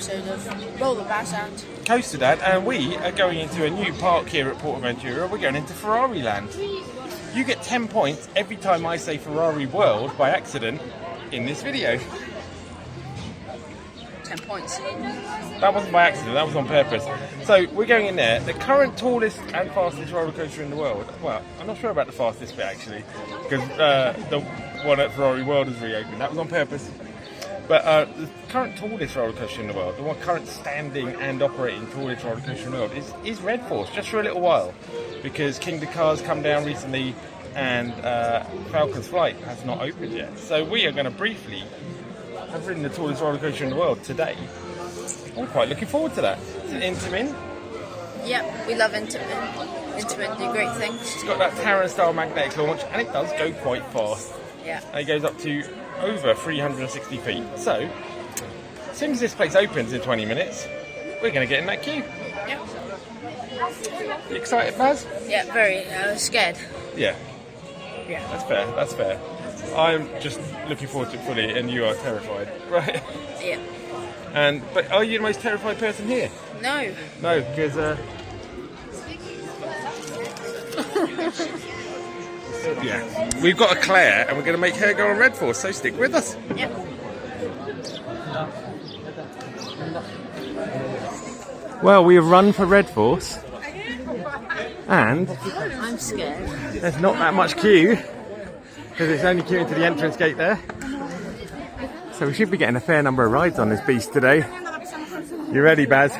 episode of RollerBaz and Coaster Dad, and we are going into a new park here at PortAventura. We're going into Ferrari Land. You get 10 points every time I say Ferrari World by accident in this video. 10 points. That wasn't by accident, that was on purpose. So we're going in there. The current tallest and fastest roller coaster in the world. Well, I'm not sure about the fastest bit actually, because the one at Ferrari World has reopened. That was on purpose. But the current tallest roller coaster in the world, the one current standing and operating tallest roller coaster in the world, is Red Force, just for a little while, because King Dakar's come down recently and Falcon's Flight has not opened yet. So we are going to briefly have ridden the tallest roller coaster in the world today. I'm quite looking forward to that. It's an Intamin. Yep, we love Intamin. Intamin do great things. It's got that Terran style magnetic launch and it does go quite fast. Yeah. And it goes up to over 360 feet. So, as soon as this place opens in 20 minutes, we're going to get in that queue. Yeah. You excited, Baz? Yeah, very scared. Yeah. Yeah. That's fair, that's fair. I'm just looking forward to it fully and you are terrified, right? Yeah. But are you the most terrified person here? No. No, because yeah, we've got a Claire and we're going to make her go on Red Force, so stick with us. Yep. Well, we have run for Red Force and I'm scared. there's not that much queue because it's only queuing to the entrance gate there. So we should be getting a fair number of rides on this beast today. You ready, Baz?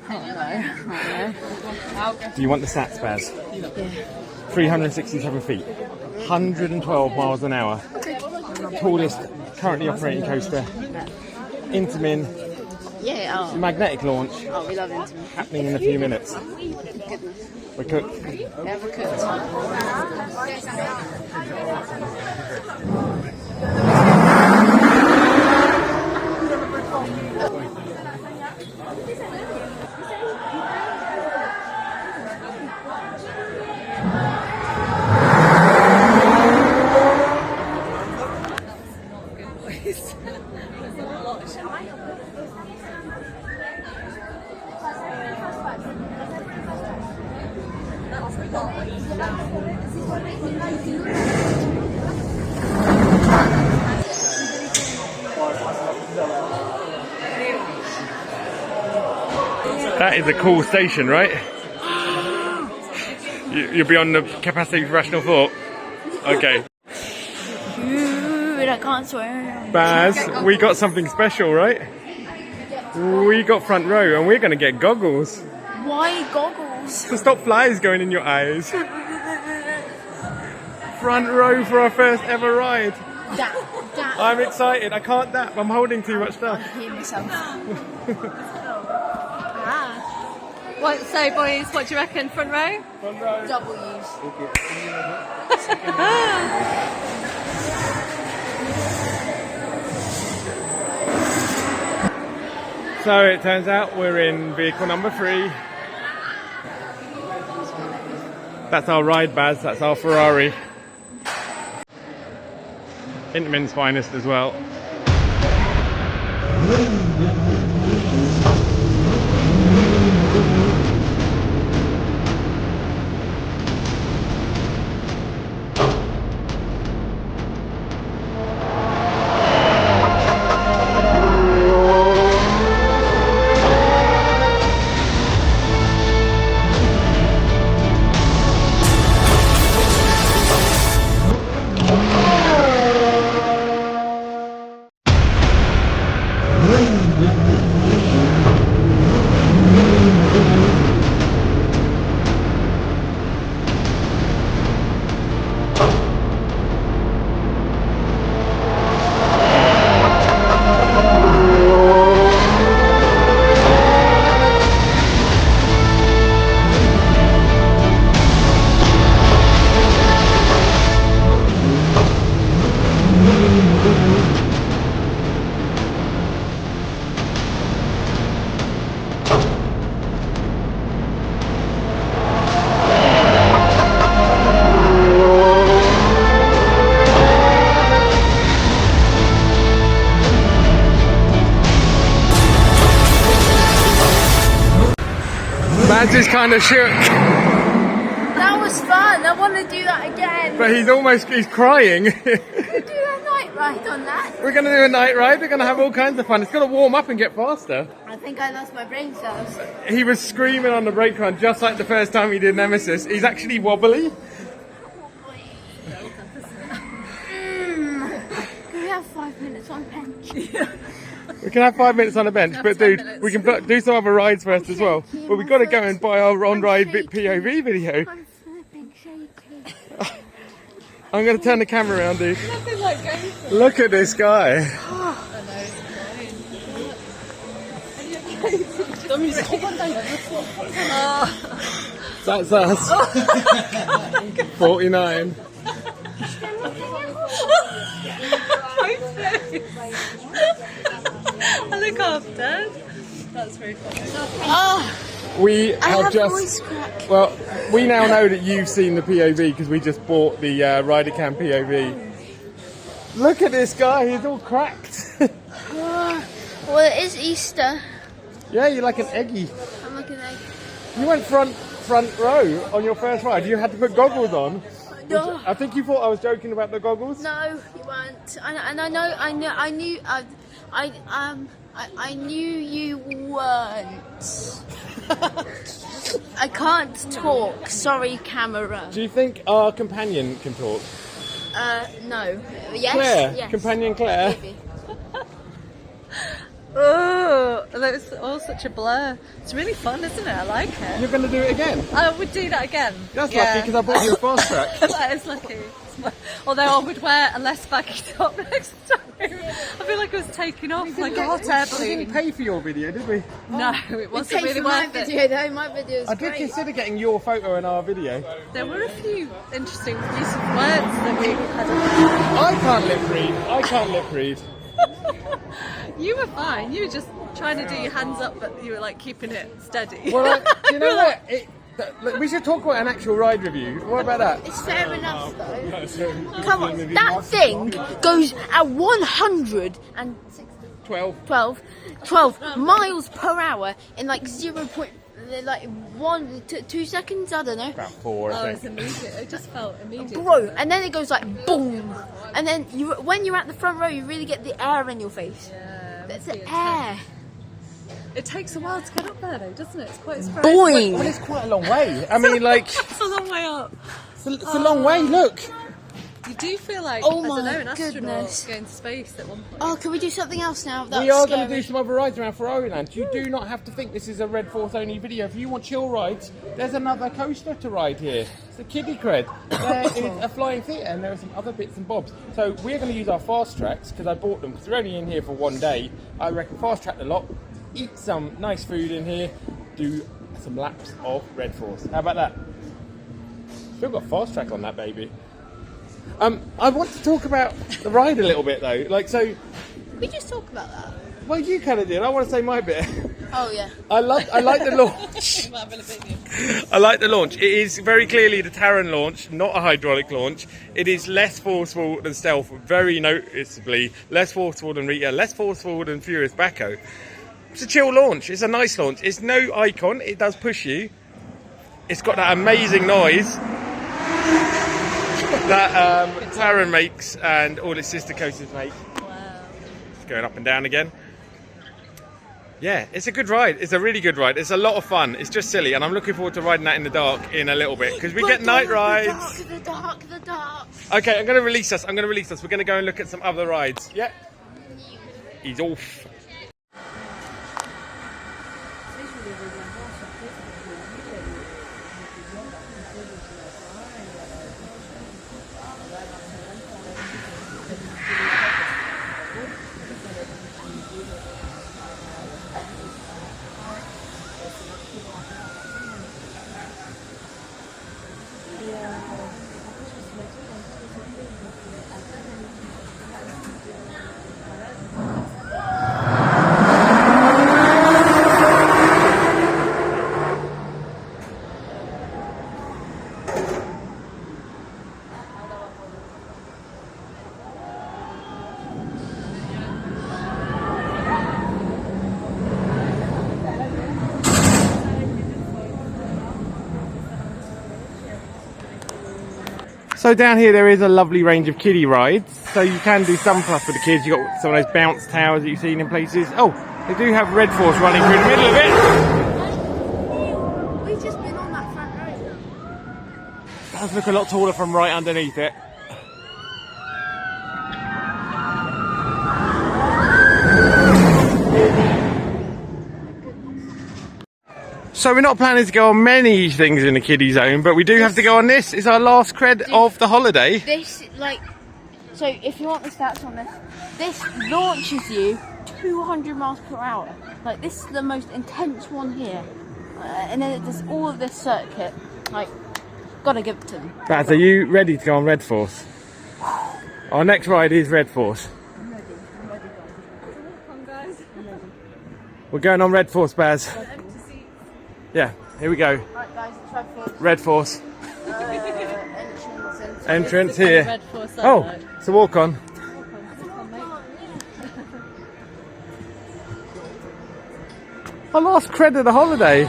I know. Do you want the stats, Baz? Yeah. 367 feet, 112 miles an hour, tallest currently operating coaster, Intamin, Yeah, oh. magnetic launch, Oh, we love Intamin. happening in a few minutes. Goodness. We're cooked. Yeah, we're cooked. That is a cool station, right? You'll be on the capacity for rational thought. Okay. Dude, I can't swear. Baz, we got something special, right? We got front row and we're going to get goggles Why goggles? to stop flies going in your eyes. Front row for our first ever ride. That. I'm excited. I can't dap. I'm holding too much stuff. I hear myself. What, so boys, what do you reckon? Front row? Front row. W's. So it turns out we're in vehicle number 3. That's our ride, Baz. That's our Ferrari. Intamin's finest as well. Man's just kind of shook. That was fun. I want to do that again. But he's crying. We'll do a night ride on that. We're going to do a night ride. We're going to have all kinds of fun. It's got to warm up and get faster. I think I lost my brain cells. He was screaming on the brake run just like the first time he did Nemesis. He's actually wobbly. Can we have 5 minutes on bench? We can have 5 minutes on a bench, but dude, we can do some other rides first as well. But we've got to go and buy our on-ride POV video. I'm flipping shaky. I'm going to turn the camera around, dude. Nothing like going for it. Look at this guy. I know, it's fine. That's us. 49. I look after. That's very funny. We have just. voice crack. Well, we now know that you've seen the POV because we just bought the RiderCam POV. Look at this guy, he's all cracked. Well, it is Easter. Yeah, you're like an eggy. I'm looking like... You went front row on your first ride. You had to put goggles on. No. I think you thought I was joking about the goggles. No, you weren't. And I knew you weren't. I can't talk. Sorry, camera. Do you think our companion can talk? No. Yes. Claire, Yes. companion Claire. Maybe. Oh, that was all such a blur. It's really fun, isn't it? I like it. You're going to do it again? I would do that again. That's lucky because I bought you a fast track. That is lucky. Although I would wear a less baggy top next time. I feel like I was taking off like a hot air We didn't balloon. pay for your video, did we? No, it wasn't Paid really for my worth it. video though. My video is I did great. consider getting your photo in our video. There were a few interesting use of words that we had. I can't lip read. You were fine. You were just trying to do your hands up, but you were like keeping it steady. Well, do you know what? Look, we should talk about an actual ride review. What about that? It's fair enough though. Come on, that thing goes at 112 miles per hour in like 2 seconds. I don't know. About 4, Oh, I it's think. immediate. It just felt immediate. Bro, and then it goes like boom, and then when you're at the front row, you really get the air in your face. Yeah, That's must the be air. intense. It takes a while to get up there, though, doesn't it? It's quite Boing. Well, it's quite a long way. I mean, like, It's a long way up. it's a long way. Look. You do feel like, Oh I don't know, my an astronaut goodness. going to space at one point. Oh, can we do something else now? That's We are scary. going to do some other rides around Ferrari Land. You do not have to think this is a Red Force only video. If you want chill rides, there's another coaster to ride here. It's a kiddie cred. There is a flying theatre and there are some other bits and bobs. So we're going to use our fast tracks because I bought them because we're only in here for one day. I reckon fast track a lot, eat some nice food in here, do some laps of Red Force. How about that? Still got fast track on that baby. I want to talk about the ride a little bit though. Like, so, We just talk about that. well, you kind of did. I want to say my bit. Oh yeah. I like the launch. I like the launch. It is very clearly the Taron launch, not a hydraulic launch. It is less forceful than Stealth, very noticeably. Less forceful than Rita, less forceful than Furious Baco. It's a chill launch. It's a nice launch. It's no icon. It does push you. It's got that amazing noise that Taron makes and all its sister coasters make. Wow. It's going up and down again. Yeah, it's a good ride. It's a really good ride. It's a lot of fun. It's just silly, and I'm looking forward to riding that in the dark in a little bit because we get night rides. The dark. Okay, I'm going to release us. We're going to go and look at some other rides. Yeah. He's off. So down here there is a lovely range of kiddie rides. So you can do some stuff for the kids. You've got some of those bounce towers that you've seen in places. Oh, they do have Red Force running through the middle of it. We've just been on that front row. It does look a lot taller from right underneath it. So we're not planning to go on many things in the kiddie zone, but we do have to go on this. It's our last cred of the holiday. This, like, so if you want the stats on this, this launches you 200 miles per hour. Like, this is the most intense one here. And then it does all of this circuit. Like, gotta give it to them. Baz, are you ready to go on Red Force? Our next ride is Red Force. I'm ready. Come on, guys. We're going on Red Force, Baz. Yeah, here we go. Alright guys, it's Red Red Force. Force. Entrance. Entrance here. Red Force Oh, it's a walk on. Our last cred of the holiday.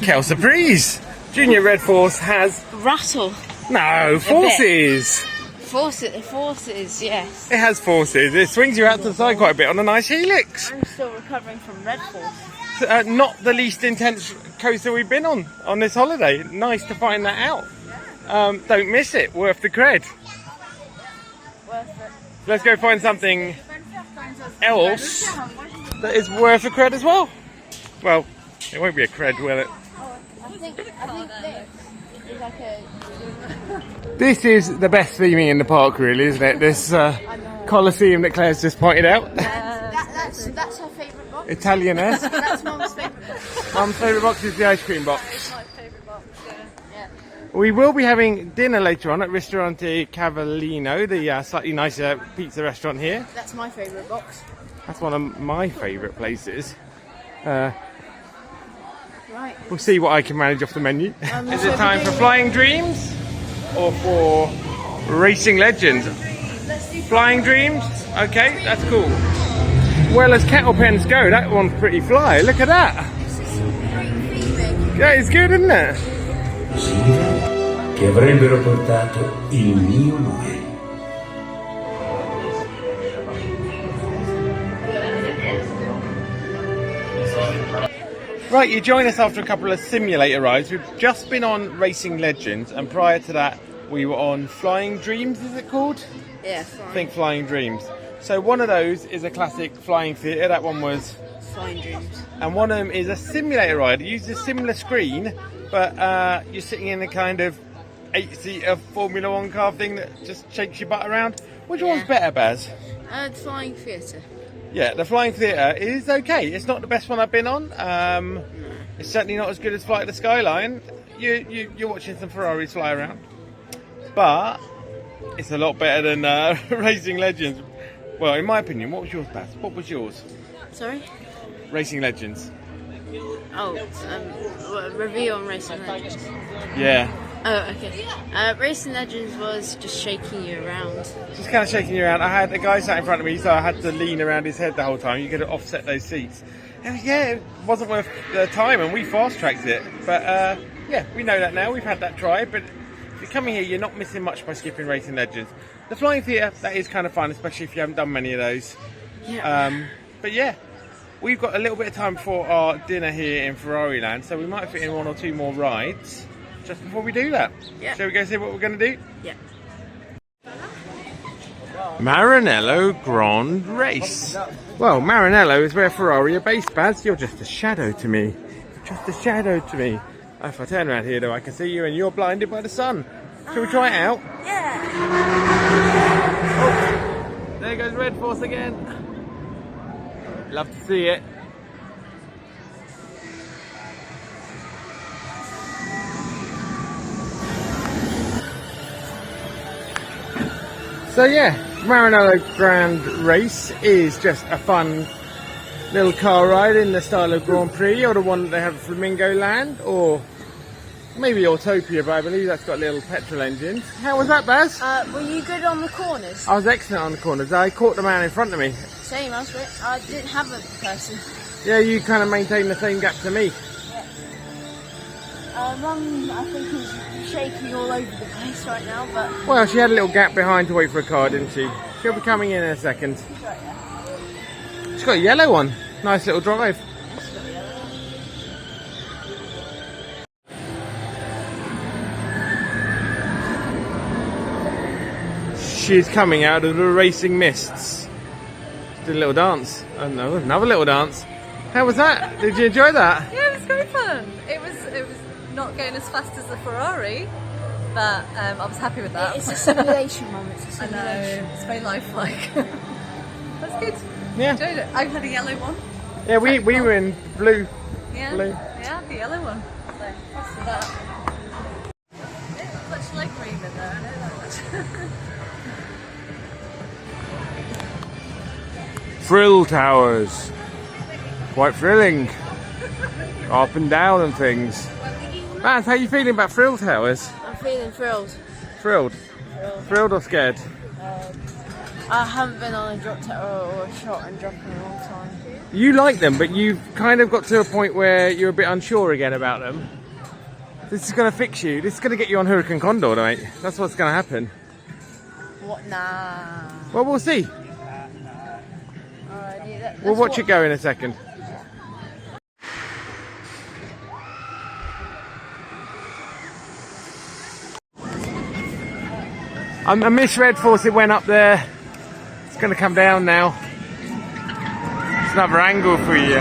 Quelle surprise! Junior Red Force has Rattle. no forces. Forces, yes. It has forces. It swings you out to the side quite a bit on a nice helix. I'm still recovering from Red Force. Not the least intense coaster we've been on this holiday. Nice to find that out. Don't miss it. Worth the cred. Worth it. Let's go find something else that is worth a cred as well. Well, it won't be a cred, will it? I think this is like a... This is the best theming in the park, really, isn't it? This Colosseum that Claire's just pointed out. That's her favourite box. Italian-esque. That's Mum's favourite box. Mum's favourite box is the ice cream box. It's my favourite box, yeah. We will be having dinner later on at Ristorante Cavallino, the slightly nicer pizza restaurant here. That's my favourite box. That's one of my favourite places. Right. We'll see what I can manage off the menu. Is so it time for Flying Dreams or for Racing Legends? Let's do Flying Dreams? Okay, that's cool. Well, as kettle pens go, that one's pretty fly. Look at that. This is some great theming. Yeah, it's good, isn't it? Che avrebbero portato il mio nome. Right, you join us after a couple of simulator rides. We've just been on Racing Legends, and prior to that, we were on Flying Dreams, is it called? Yeah, I think Flying Dreams. So one of those is a classic flying theatre, that one was. Flying Dreams. And one of them is a simulator ride. It uses a similar screen, but you're sitting in a kind of 8-seater Formula One car thing that just shakes your butt around. Which one's better, Baz? Flying Theatre. Yeah, the Flying Theatre is okay. It's not the best one I've been on. It's certainly not as good as Flight of the Skyline. You're watching some Ferraris fly around. But it's a lot better than Racing Legends. Well, in my opinion, what was yours, Baz? What was yours? Sorry? Racing Legends. Oh, review on Racing Legends. Yeah. Oh, okay. Racing Legends was just shaking you around. Just kind of shaking you around. I had a guy sat in front of me, so I had to lean around his head the whole time. You could offset those seats. And yeah, it wasn't worth the time, and we fast-tracked it. But yeah, we know that now. We've had that try. But if you're coming here, you're not missing much by skipping Racing Legends. The Flying Theatre, that is kind of fun, especially if you haven't done many of those. Yeah. But yeah, we've got a little bit of time before our dinner here in Ferrari Land, so we might fit in one or two more rides just before we do that. Yeah. Shall we go see what we're going to do? Yeah. Maranello Grand Race. Well, Maranello is where Ferrari are based, Baz. You're just a shadow to me. Just a shadow to me. If I turn around here though, I can see you and you're blinded by the sun. Shall we try it out? Yeah. Oh, there goes Red Force again. Love to see it. So yeah, Maranello Grand Race is just a fun little car ride in the style of Grand Prix, or the one that they have at Flamingo Land, or maybe Autopia, but I believe that's got little petrol engines. How was that, Baz? Were you good on the corners? I was excellent on the corners. I caught the man in front of me. Same, I was great. I didn't have a person. Yeah, you kind of maintained the same gap to me. Mum, I think, is shaking all over the place right now, but... Well, she had a little gap behind to wait for a car, didn't she? She'll be coming in a second. She's right there. She's got a yellow one. Nice little drive. She's coming out of the racing mists. She did a little dance. Oh no, another little dance. How was that? Did you enjoy that? Yeah, it was very fun. It was not going as fast as the Ferrari, but I was happy with that. It's a simulation, Mum. It's a I simulation. know, it's very lifelike. That's good. Yeah. Enjoyed it. I had a yellow one. Yeah, we were in blue. Yeah. Blue. Yeah, the yellow one. So, thanks for that. It's much like cream in there, I know that. Frill towers. Quite thrilling. Up and down and things. Baz, how are you feeling about frill towers? I'm feeling thrilled. Thrilled? Thrilled or scared? I haven't been on a drop tower or a shot and drop in a long time. You like them, but you've kind of got to a point where you're a bit unsure again about them. This is going to fix you. This is going to get you on Hurricane Condor, mate. That's what's going to happen. What? Nah. Well, we'll see. Alrighty, We'll watch it go in a second. I miss Red Force, it went up there. It's going to come down now. It's another angle for you.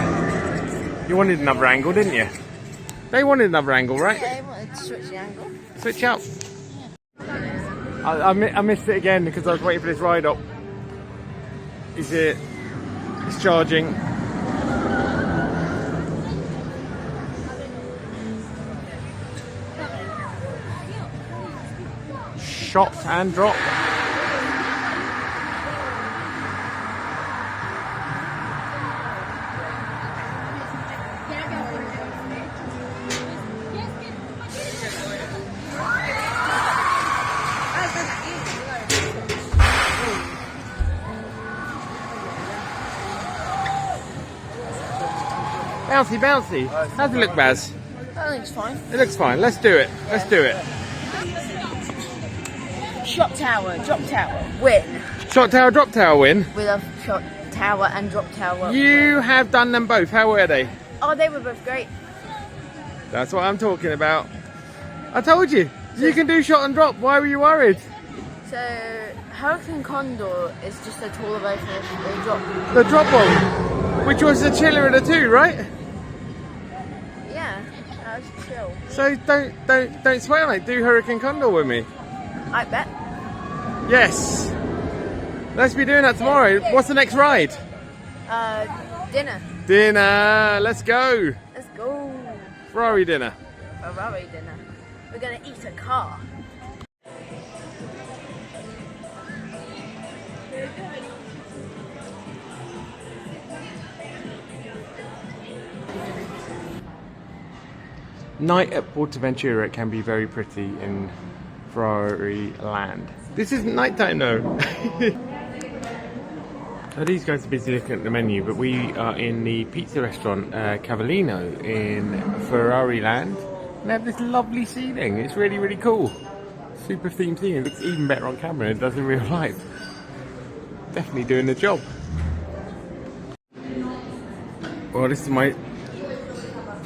You wanted another angle, didn't you? They wanted another angle, right? Yeah, I wanted to switch the angle. Switch up. I missed it again because I was waiting for this ride up. Is it? It's charging. Shot and drop. Bouncy, bouncy. How's it look, Baz? I think it's fine. It looks fine. Let's do it. Let's do it. Shot tower, drop tower, win. Shot tower, drop tower win. We love shot tower and drop tower. You have done them both. How were they? Oh, they were both great. That's what I'm talking about. I told you. You can do shot and drop. Why were you worried? So, Hurricane Condor is just a taller version of the drop. The drop one, which was the chiller of the two, right? Yeah, that was chill. So don't swear, mate. Do Hurricane Condor with me. I bet. Yes. Let's be doing that tomorrow. What's the next ride? Dinner. Dinner. Let's go. Let's go. Ferrari dinner. Ferrari dinner. We're gonna eat a car. Night at PortAventura can be very pretty in Ferrari Land. This isn't nighttime though. Now these guys are busy looking at the menu, but we are in the pizza restaurant Cavallino in Ferrari Land. And they have this lovely ceiling. It's really, really cool. Super themed theme. It looks even better on camera than it does in real life. Definitely doing the job. Well, this is my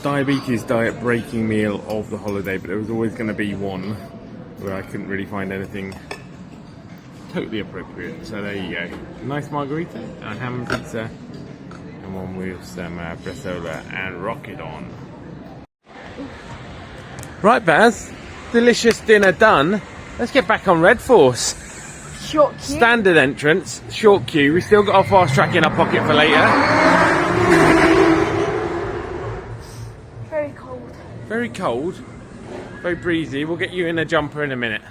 diabetes diet breaking meal of the holiday, but there was always going to be one where I couldn't really find anything totally appropriate. So there you go. Nice margarita and ham and pizza, and one with some bresaola and rocket on. Right, Baz. Delicious dinner done. Let's get back on Red Force. Short queue. Standard entrance, short queue. We still got our fast track in our pocket for later. Very cold. Very cold. Very breezy. We'll get you in a jumper in a minute.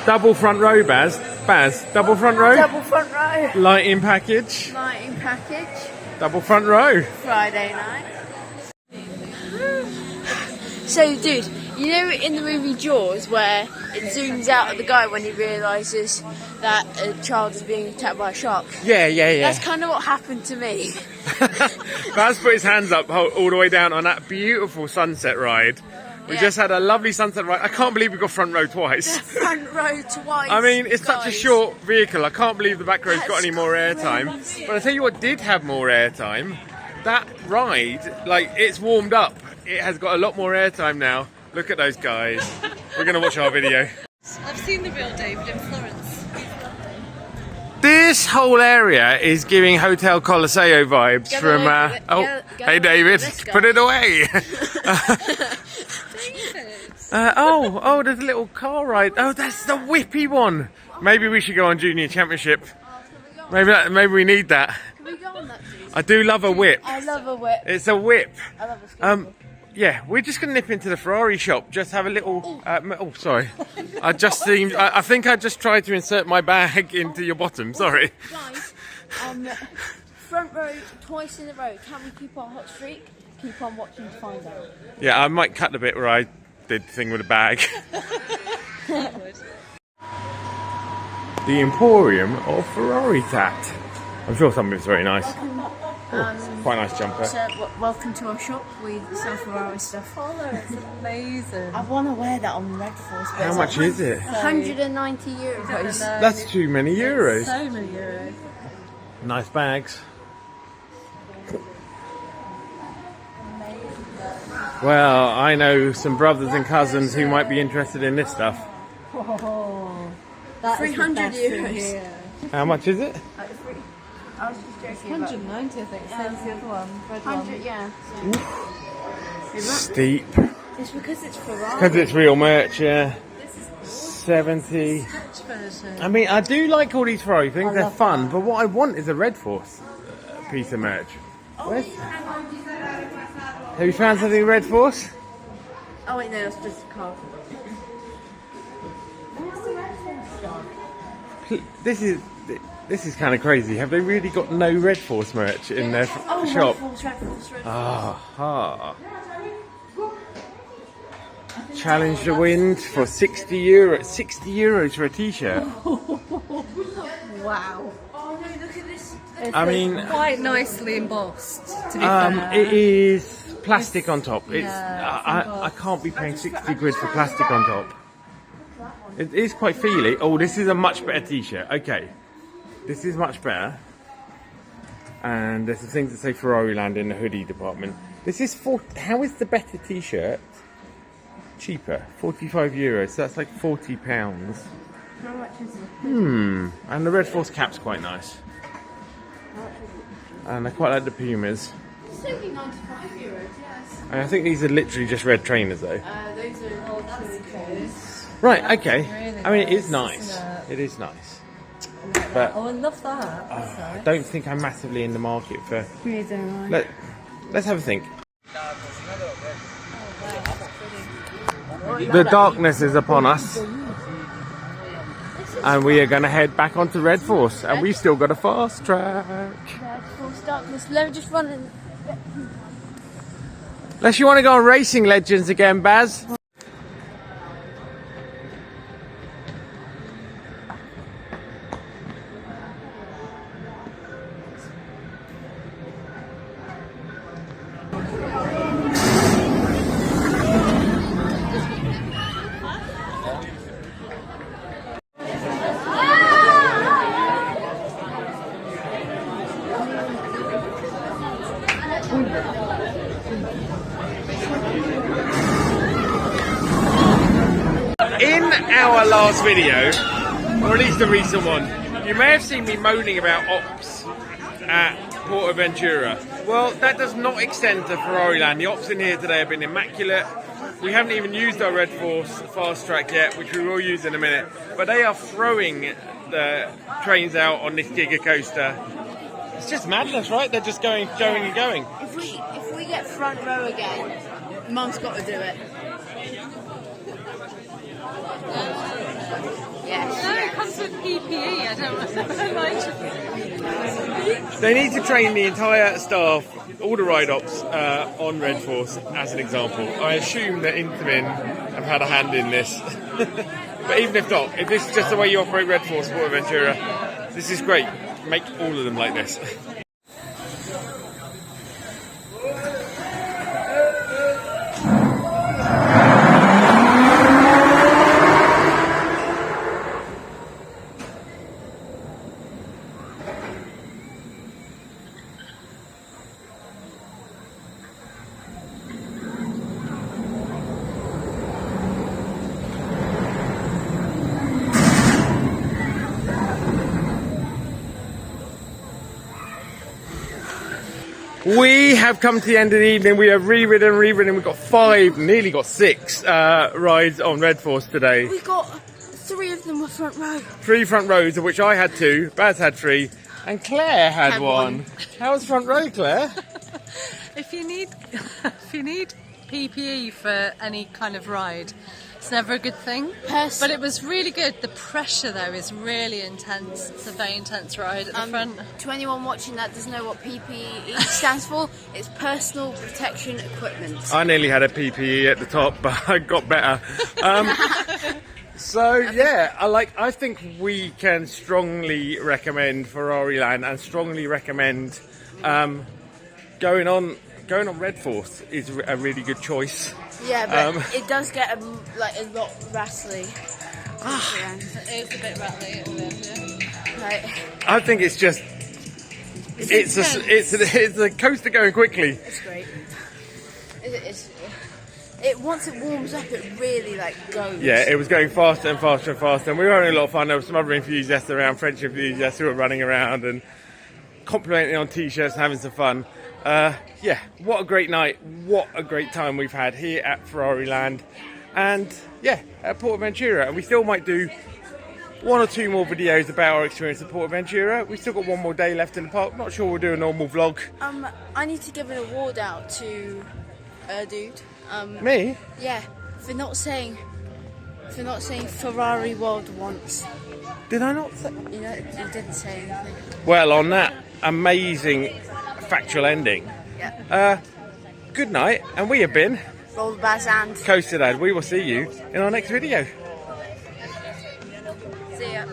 Double front row, Baz. Baz, double front row. Double front row. Lighting package. Lighting package. Double front row. Friday night. So, dude, you know in the movie Jaws where it zooms out at the guy when he realises that a child is being attacked by a shark? Yeah. That's kind of what happened to me. Baz put his hands up all the way down on that beautiful sunset ride. We just had a lovely sunset ride. I can't believe we got front row twice. Front row twice. I mean, it's such a guys. short vehicle. I can't believe the back row's got That's any more airtime. crazy. But I tell you what did have more airtime. That ride, like, it's warmed up. It has got a lot more airtime now. Look at those guys. We're going to watch our video. I've seen the real David in Florence. This whole area is giving Hotel Colosseo vibes Go from... David. oh, Go hey David, Let's go. put it away. David. Oh, there's a little car ride. Oh, that's the whippy one. Maybe we should go on Junior Championship. Maybe we need that. Can we go on that, please? I do love a whip. I love a whip. It's a whip. I love a skateboard. Yeah, we're just going to nip into the Ferrari shop. Just have a little... sorry. I think I just tried to insert my bag into your bottom. Sorry. Guys, front row twice in a row. Can we keep our hot streak? Keep on watching to find out. Yeah, I might cut the bit where I did the thing with a bag. The Emporium of Ferrari Tat. I'm sure some of it's very nice. Quite a nice jumper. So, welcome to our shop. We sell Ferrari stuff. Oh, it's amazing. I want to wear that on Red Force. How much is it? 190 euros. That's too many euros. So many euros. Nice bags. Well, I know some brothers and cousins who might be interested in this stuff. Oh, that 300 is the best thing euros. here. How much is it? I was just joking. 190, I think. Same as the other one. Red 100, one. yeah. Steep. It's because it's Ferrari. Because it's real merch, yeah. 70. Stitch version. I mean, I do like all these Ferrari things. I They're love fun. that. But what I want is a Red Force piece of merch. Where's... Have you found something Red Force? Oh wait, no, it's just a car. This is kind of crazy. Have they really got no Red Force merch in their shop? Red Force. Aha. Challenge the wind for 60 euros. 60 euros for a t-shirt. Wow. Oh no, look at this. I mean, Quite nicely embossed, to be fair. it is plastic on top. It's Yeah, I can't be paying 60 quid for plastic on top. It is quite feely. Oh, this is a much better t-shirt. Okay, this is much better. And there's some things that say Ferrari Land in the hoodie department. This is how is the better t-shirt cheaper? 45 euros. So that's like 40 pounds. How much is it? And the Red Force cap's quite nice. And I quite like the Pumas. It's only 95 euros, yes. And I think these are literally just red trainers though. Those are that's cool. Right, okay. Really I mean, it is nice, nice. isn't It is nice. But Oh, I love that. That's I nice. don't think I'm massively in the market for... Neither am I. Let's have a think. The darkness is upon us. And we are going to head back onto Red Force. And we've still got a fast track. Red Force darkness. Let me just run in. Unless you want to go on Racing Legends again, Baz. last video, or at least the recent one, you may have seen me moaning about ops at PortAventura. Well, that does not extend to Ferrari Land. The ops in here today have been immaculate. We haven't even used our Red Force fast track yet, which we will use in a minute. But they are throwing the trains out on this Giga Coaster. It's just madness, right? They're just going and going. If we get front row again, Mum's got to do it. Yes. No, it comes with PPE. I don't like. They need to train the entire staff, all the ride ops, on Red Force, as an example. I assume that Intamin have had a hand in this. But even if not, if this is just the way you operate Red Force PortAventura, this is great. Make all of them like this. We have come to the end of the evening. We have re-ridden. We've got 5, nearly got 6 rides on Red Force today. We got 3 of them were front row. 3 front rows, of which I had 2, Baz had 3, and Claire had 1. How was front row, Claire? If you need PPE for any kind of ride, it's never a good thing. But it was really good. The pressure though is really intense. It's a very intense ride at the front. To anyone watching that doesn't know what PPE stands for, it's personal protection equipment. I nearly had a PPE at the top, but I got better. So yeah, I think we can strongly recommend Ferrari Land and strongly recommend going on Red Force is a really good choice. Yeah, but it does get a lot rattly. It is a bit rattly at the end, yeah. Right. I think it's just it's a coaster going quickly. It's great. It once it warms up, it really goes. Yeah, it was going faster and faster and faster, and we were having a lot of fun. There were some other enthusiasts around, French enthusiasts who were running around and complimenting on t-shirts and having some fun. Yeah, what a great night, what a great time we've had here at Ferrari Land, and yeah, at PortAventura. And we still might do 1 or 2 more videos about our experience at PortAventura. We've still got 1 more day left in the park. Not sure we'll do a normal vlog. I need to give an award out to a dude. Me? Yeah, for not saying Ferrari World once. Did I not say? You didn't say anything. Well, on that amazing factual ending. Yeah. Good night, and we have been RollerBaz and Coaster Dad. We will see you in our next video. see ya.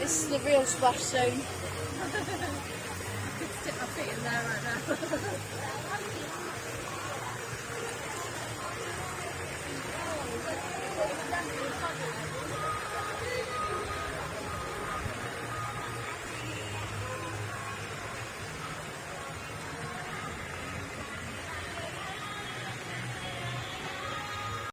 This is the real splash zone. Stick my feet in there right now.